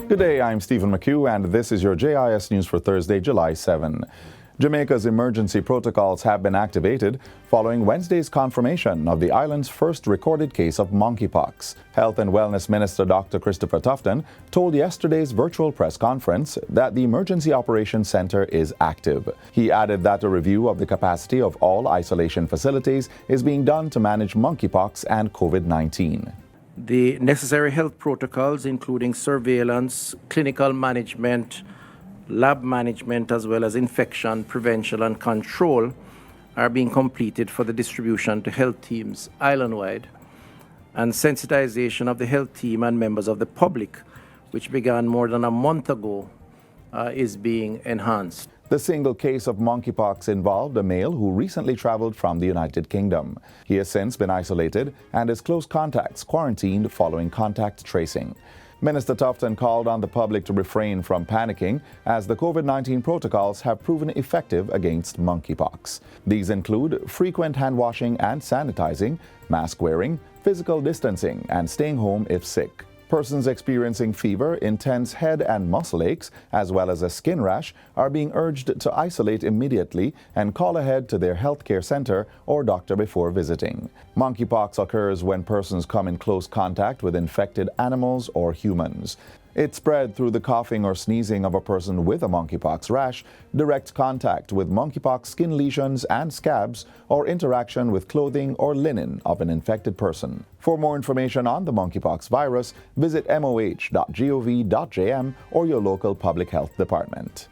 Good day, I'm Stephen McHugh, and this is your JIS news for Thursday, July 7. Jamaica's emergency protocols have been activated following Wednesday's confirmation of the island's first recorded case of monkeypox. Health and Wellness Minister Dr. Christopher Tufton told yesterday's virtual press conference that the Emergency Operations Center is active. He added that a review of the capacity of all isolation facilities is being done to manage monkeypox and COVID-19. The necessary health protocols, including surveillance, clinical management, lab management, as well as infection prevention and control, are being completed for the distribution to health teams island-wide. And sensitization of the health team and members of the public, which began more than a month ago, is being enhanced. The single case of monkeypox involved a male who recently traveled from the United Kingdom. He has since been isolated and his close contacts quarantined following contact tracing. Minister Tufton called on the public to refrain from panicking as the COVID-19 protocols have proven effective against monkeypox. These include frequent hand washing and sanitizing, mask wearing, physical distancing, and staying home if sick. Persons experiencing fever, intense head and muscle aches, as well as a skin rash, are being urged to isolate immediately and call ahead to their healthcare center or doctor before visiting. Monkeypox occurs when persons come in close contact with infected animals or humans. It spread through the coughing or sneezing of a person with a monkeypox rash, direct contact with monkeypox skin lesions and scabs, or interaction with clothing or linen of an infected person. For more information on the monkeypox virus, visit moh.gov.jm or your local public health department.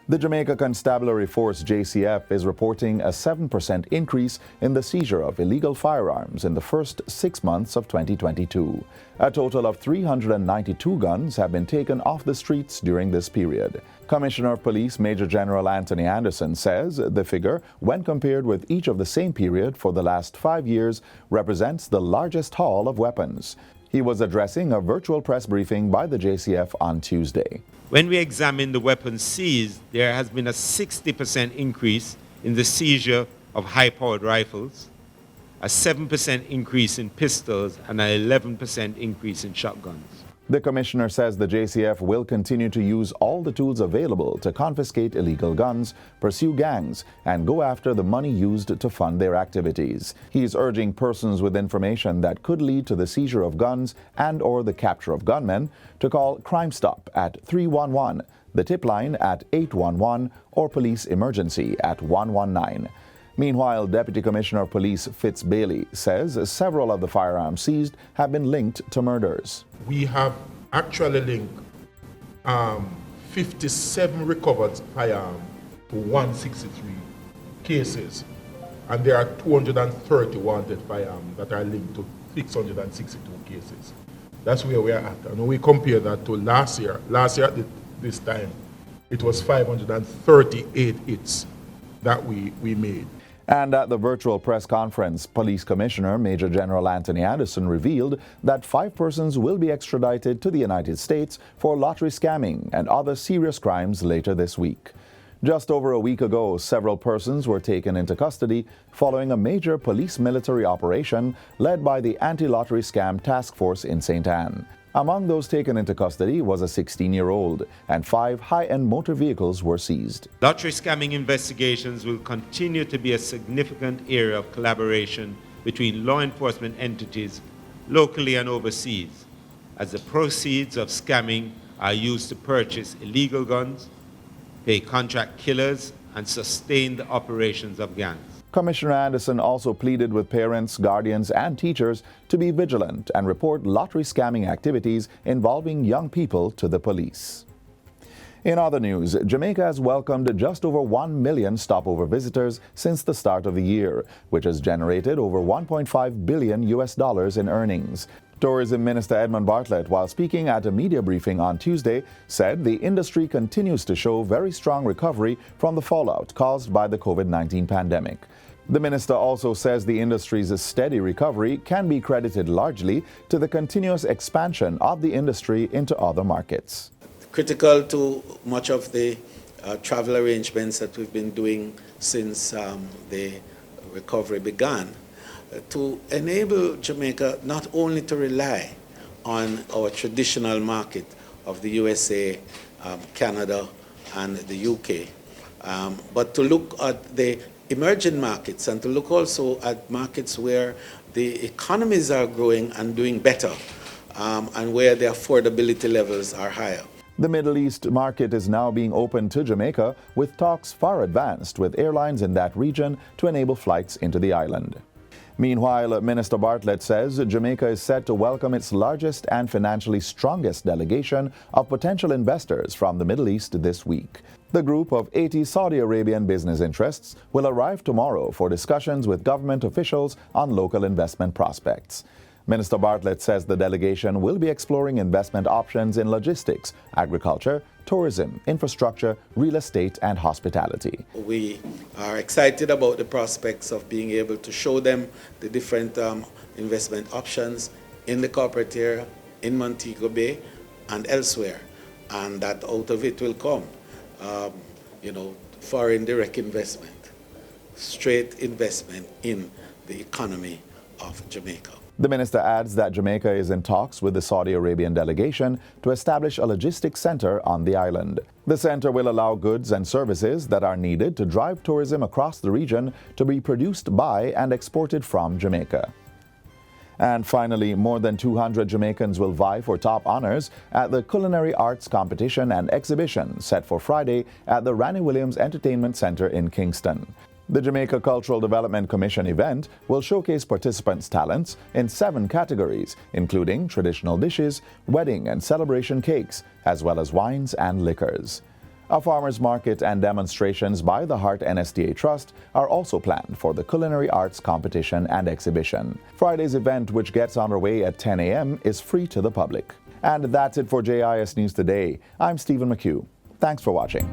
The Jamaica Constabulary Force JCF is reporting a 7% increase in the seizure of illegal firearms in the first 6 months of 2022. A total of 392 guns have been taken off the streets during this period. Commissioner of Police Major General Anthony Anderson says the figure, when compared with each of the same period for the last 5 years, represents the largest haul of weapons. He was addressing a virtual press briefing by the JCF on Tuesday. When we examine the weapons seized, there has been a 60% increase in the seizure of high-powered rifles, a 7% increase in pistols, and an 11% increase in shotguns. The commissioner says the JCF will continue to use all the tools available to confiscate illegal guns, pursue gangs, and go after the money used to fund their activities. He is urging persons with information that could lead to the seizure of guns and/or the capture of gunmen to call Crime Stop at 311, the tip line at 811, or Police Emergency at 119. Meanwhile, Deputy Commissioner of Police Fitz Bailey says several of the firearms seized have been linked to murders. We have actually linked 57 recovered firearms to 163 cases, and there are 230 wanted firearms that are linked to 662 cases. That's where we are at. And when we compare that to last year at this time, it was 538 hits that we made. And at the virtual press conference, Police Commissioner Major General Anthony Anderson revealed that 5 persons will be extradited to the United States for lottery scamming and other serious crimes later this week. Just over a week ago, several persons were taken into custody following a major police-military operation led by the Anti-Lottery Scam Task Force in St. Anne. Among those taken into custody was a 16-year-old, and 5 high-end motor vehicles were seized. Lottery scamming investigations will continue to be a significant area of collaboration between law enforcement entities locally and overseas, as the proceeds of scamming are used to purchase illegal guns, pay contract killers, and sustain the operations of gangs. Commissioner Anderson also pleaded with parents, guardians, and teachers to be vigilant and report lottery scamming activities involving young people to the police. In other news, Jamaica has welcomed just over 1 million stopover visitors since the start of the year, which has generated over $1.5 billion in earnings. Tourism Minister Edmund Bartlett, while speaking at a media briefing on Tuesday, said the industry continues to show very strong recovery from the fallout caused by the COVID-19 pandemic. The minister also says the industry's steady recovery can be credited largely to the continuous expansion of the industry into other markets. Critical to much of the travel arrangements that we've been doing since the recovery began, to enable Jamaica not only to rely on our traditional market of the USA, Canada, and the UK. But to look at the emerging markets and to look also at markets where the economies are growing and doing better, and where the affordability levels are higher. The Middle East market is now being opened to Jamaica, with talks far advanced with airlines in that region to enable flights into the island. Meanwhile, Minister Bartlett says Jamaica is set to welcome its largest and financially strongest delegation of potential investors from the Middle East this week. The group of 80 Saudi Arabian business interests will arrive tomorrow for discussions with government officials on local investment prospects. Minister Bartlett says the delegation will be exploring investment options in logistics, agriculture, tourism, infrastructure, real estate, and hospitality. We are excited about the prospects of being able to show them the different investment options in the corporate area, in Montego Bay, and elsewhere, and that out of it will come, foreign direct investment, straight investment in the economy of Jamaica. The minister adds that Jamaica is in talks with the Saudi Arabian delegation to establish a logistics center on the island. The center will allow goods and services that are needed to drive tourism across the region to be produced by and exported from Jamaica. And finally, more than 200 Jamaicans will vie for top honors at the Culinary Arts Competition and Exhibition set for Friday at the Ranny Williams Entertainment Center in Kingston. The Jamaica Cultural Development Commission event will showcase participants' talents in 7 categories, including traditional dishes, wedding and celebration cakes, as well as wines and liquors. A farmers market and demonstrations by the Hart NSDA Trust are also planned for the Culinary Arts Competition and Exhibition. Friday's event, which gets underway at 10 a.m., is free to the public. And that's it for JIS News Today. I'm Stephen McHugh. Thanks for watching.